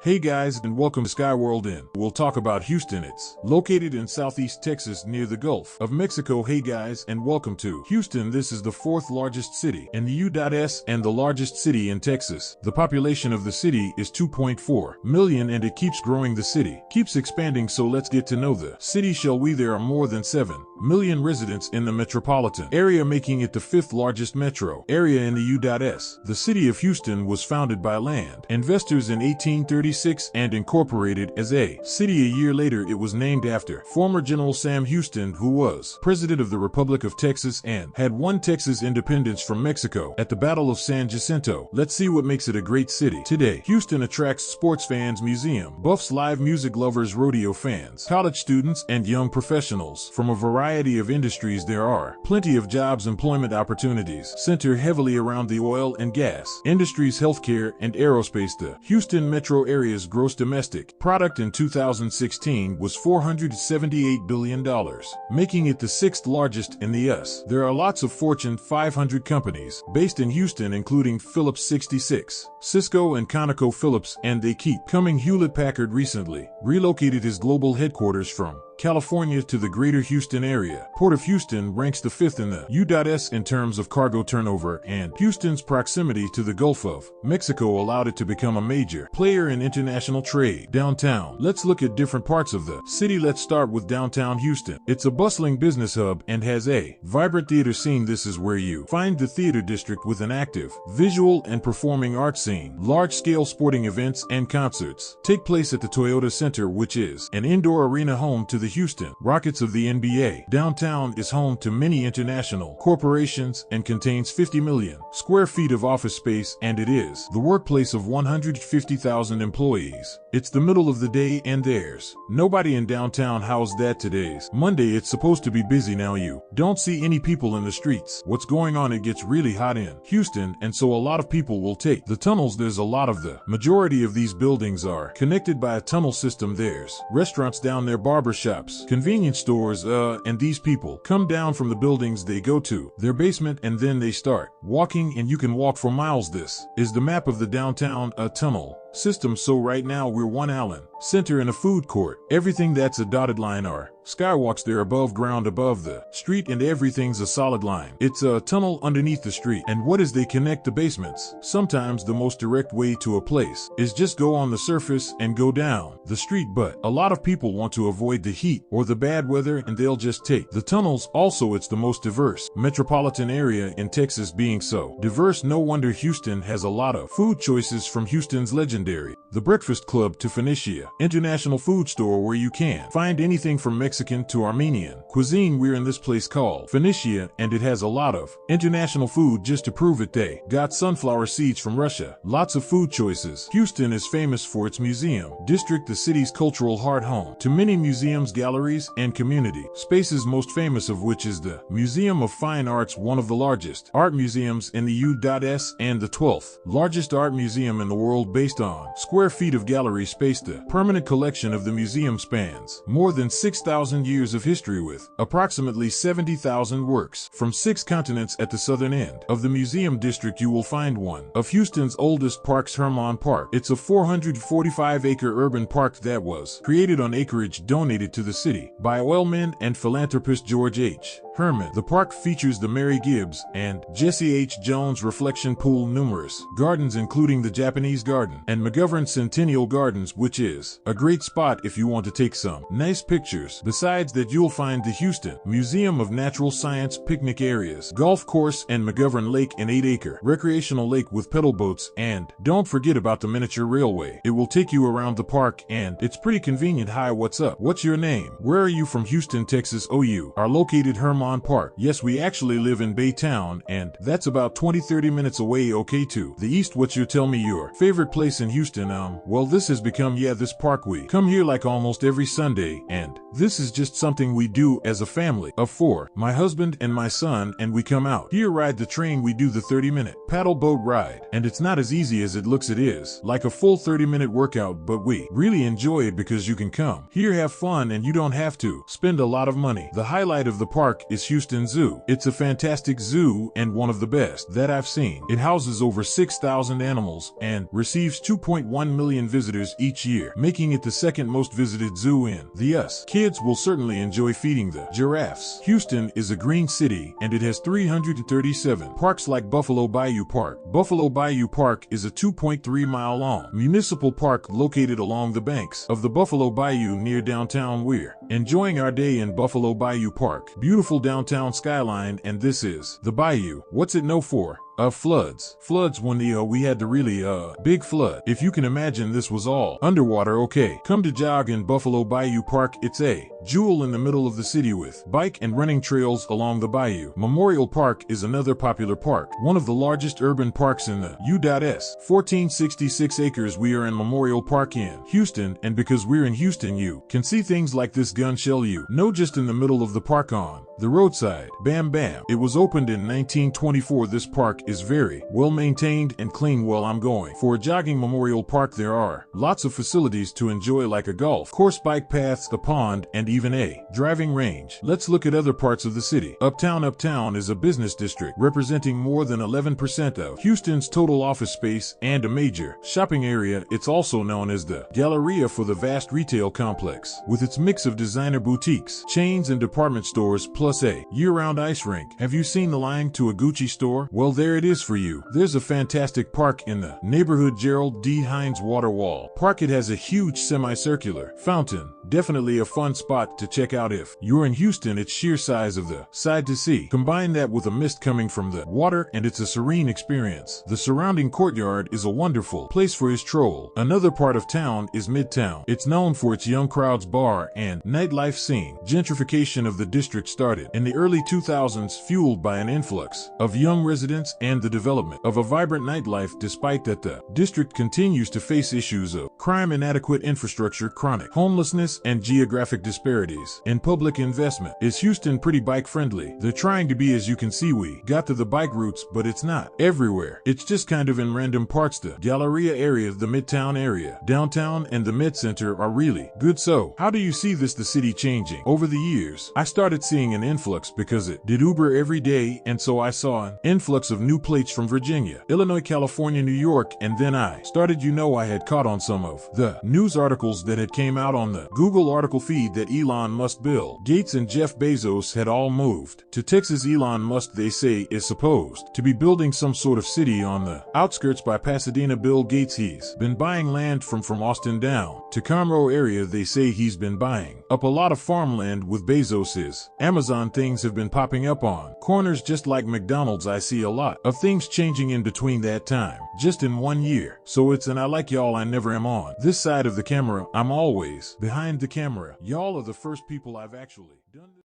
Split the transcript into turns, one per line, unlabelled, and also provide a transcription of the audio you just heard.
Hey guys, and welcome to Skyworld Inn. We'll talk about Houston. It's located in southeast Texas near the Gulf of Mexico. Hey guys, and welcome to Houston. This is the fourth largest city in the U.S. and the largest city in Texas. The population of the city is 2.4 million and it keeps growing. The city keeps expanding, so let's get to know the city, shall we? There are more than 7 million residents in the metropolitan area, making it the fifth largest metro area in the U.S. The city of Houston was founded by land investors in 1836 and incorporated as a city a year later. It was named after former General Sam Houston, who was president of the Republic of Texas and had won Texas independence from Mexico at the Battle of San Jacinto. Let's see what makes it a great city. Today, Houston attracts sports fans, museum buffs, live music lovers, rodeo fans, college students, and young professionals from a variety of industries. There are plenty of jobs. Employment opportunities center heavily around the oil and gas industries, healthcare, and aerospace. The Houston metro area's gross domestic product in 2016 was $478 billion, making it the sixth largest in the U.S. There are lots of Fortune 500 companies based in Houston, including Phillips 66, Cisco, and ConocoPhillips, and they keep coming. Hewlett-Packard recently relocated his global headquarters from California to the greater Houston area. Port of Houston ranks the fifth in the U.S. in terms of cargo turnover, and Houston's proximity to the Gulf of Mexico allowed it to become a major player in international trade. Downtown. Let's look at different parts of the city. Let's start with downtown Houston. It's a bustling business hub and has a vibrant theater scene. This is where you find the theater district with an active visual and performing arts scene. Large-scale sporting events and concerts take place at the Toyota Center, which is an indoor arena home to the Houston Rockets of the NBA. Downtown is home to many international corporations and contains 50 million square feet of office space, and it is the workplace of 150,000 employees. It's the middle of the day and there's nobody in downtown. How's that? Today's Monday. It's supposed to be busy. Now you don't see any people in the streets. What's going on? It gets really hot in Houston, and so a lot of people will take the tunnels. There's a lot of the majority of these buildings are connected by a tunnel system. There's restaurants down there, barber shops, convenience stores, and these people come down from the buildings. They go to their basement and then they start walking, and you can walk for miles. This is the map of the downtown tunnel system. So right now we're one Allen Center in a food court. Everything that's a dotted line are skywalks. They're above ground, above the street, and everything's a solid line. It's a tunnel underneath the street. And what is they connect the basements? Sometimes the most direct way to a place is just go on the surface and go down the street, but a lot of people want to avoid the heat or the bad weather, and they'll just take the tunnels. Also, it's the most diverse metropolitan area in Texas. Being so diverse, no wonder Houston has a lot of food choices, from Houston's legendary The Breakfast Club to Phoenicia International Food Store, where you can find anything from Mexican to Armenian cuisine. We're in this place called Phoenicia, and it has a lot of international food. Just to prove it, they got sunflower seeds from Russia. Lots of food choices. Houston is famous for its museum district, the city's cultural heart, home to many museums, galleries, and community spaces, most famous of which is the Museum of Fine Arts, one of the largest art museums in the U.S. and the 12th largest art museum in the world based on square feet of gallery space. The permanent collection of the museum spans more than 6,000 years of history, with approximately 70,000 works from 6 continents. At the southern end of the museum district, you will find one of Houston's oldest parks, Hermann Park. It's a 445-acre urban park that was created on acreage donated to the city by oilman and philanthropist George H. Herman. The park features the Mary Gibbs and Jesse H. Jones reflection pool, numerous gardens including the Japanese Garden and McGovern Centennial Gardens, which is a great spot if you want to take some nice pictures. Besides that, you'll find the Houston Museum of Natural Science, picnic areas, golf course, and McGovern Lake, an 8-acre recreational lake with pedal boats. And don't forget about the miniature railway. It will take you around the park and it's pretty convenient. Hi, what's up? What's your name? Where are you from? Houston, Texas. Oh, you are located Hermann Park. Yes, we actually live in Baytown, and that's about 20-30 minutes away. Okay, to the east. What's your, tell me your favorite place in Houston? Well, this has become, this park, we come here like almost every Sunday, and this is just something we do as a family of 4, my husband and my son, and we come out here, ride the train. We do the 30-minute paddle boat ride, and it's not as easy as it looks. It is like a full 30-minute workout, but we really enjoy it because you can come here, have fun, and you don't have to spend a lot of money. The highlight of the park is Houston Zoo. It's a fantastic zoo and one of the best that I've seen. It houses over 6,000 animals and receives 2.1 million visitors each year, making it the second most visited zoo in the U.S. Kids will certainly enjoy feeding the giraffes. Houston is a green city and it has 337 parks like Buffalo Bayou Park. Buffalo Bayou Park is a 2.3-mile-long municipal park located along the banks of the Buffalo Bayou near downtown. We're enjoying our day in Buffalo Bayou Park. Beautiful downtown skyline, and this is the Bayou. What's it known for? Floods. Floods when we had the really big flood. If you can imagine, this was all underwater. Okay, come to jog in Buffalo Bayou Park. It's a jewel in the middle of the city with bike and running trails along the bayou. Memorial Park is another popular park, one of the largest urban parks in the U.S. 1466 acres. We are in Memorial Park in Houston, and because we're in Houston, you can see things like this gun shell just in the middle of the park on the roadside. Bam Bam. It was opened in 1924. This park is very well maintained and clean. Well, I'm going for a jogging Memorial Park. There are lots of facilities to enjoy, like a golf course, bike paths, a pond, and even a driving range. Let's look at other parts of the city. Uptown. Uptown is a business district representing more than 11% of Houston's total office space and a major shopping area. It's also known as the Galleria for the vast retail complex, with its mix of designer boutiques, chains, and department stores, plus a year-round ice rink. Have you seen the line to a Gucci store? Well, there it is for you. There's a fantastic park in the neighborhood, Gerald D. Hines Water Wall Park. It has a huge semicircular fountain. Definitely a fun spot to check out if you're in Houston. It's sheer size of the side to see. Combine that with a mist coming from the water and it's a serene experience. The surrounding courtyard is a wonderful place for a stroll. Another part of town is Midtown. It's known for its young crowds, bar, and nightlife scene. Gentrification of the district started in the early 2000s, fueled by an influx of young residents and the development of a vibrant nightlife. Despite that, the district continues to face issues of crime, inadequate infrastructure, chronic homelessness, and geographic disparities in public investment. Is Houston pretty bike friendly? They're trying to be. As you can see, we got to the bike routes, but it's not everywhere. It's just kind of in random parts. The Galleria area, the Midtown area, downtown, and the Mid-Center are really good. So how do you see this, the city changing over the years? I started seeing an influx because it did Uber every day, and so I saw an influx of new plates from Virginia, Illinois, California, New York, and then I started, I had caught on some of the news articles that had came out on the Google article feed that Elon Musk, Bill Gates, and Jeff Bezos had all moved to Texas. Elon Musk, they say, is supposed to be building some sort of city on the outskirts by Pasadena. Bill Gates, he's been buying land from Austin down to Conroe area. They say he's been buying up a lot of farmland with Bezos's Amazon. Things have been popping up on corners just like McDonald's. I see a lot of things changing in between that time, just in 1 year. So and I like y'all, I never am on this side of the camera. I'm always behind the camera. Y'all are the first people I've actually done this.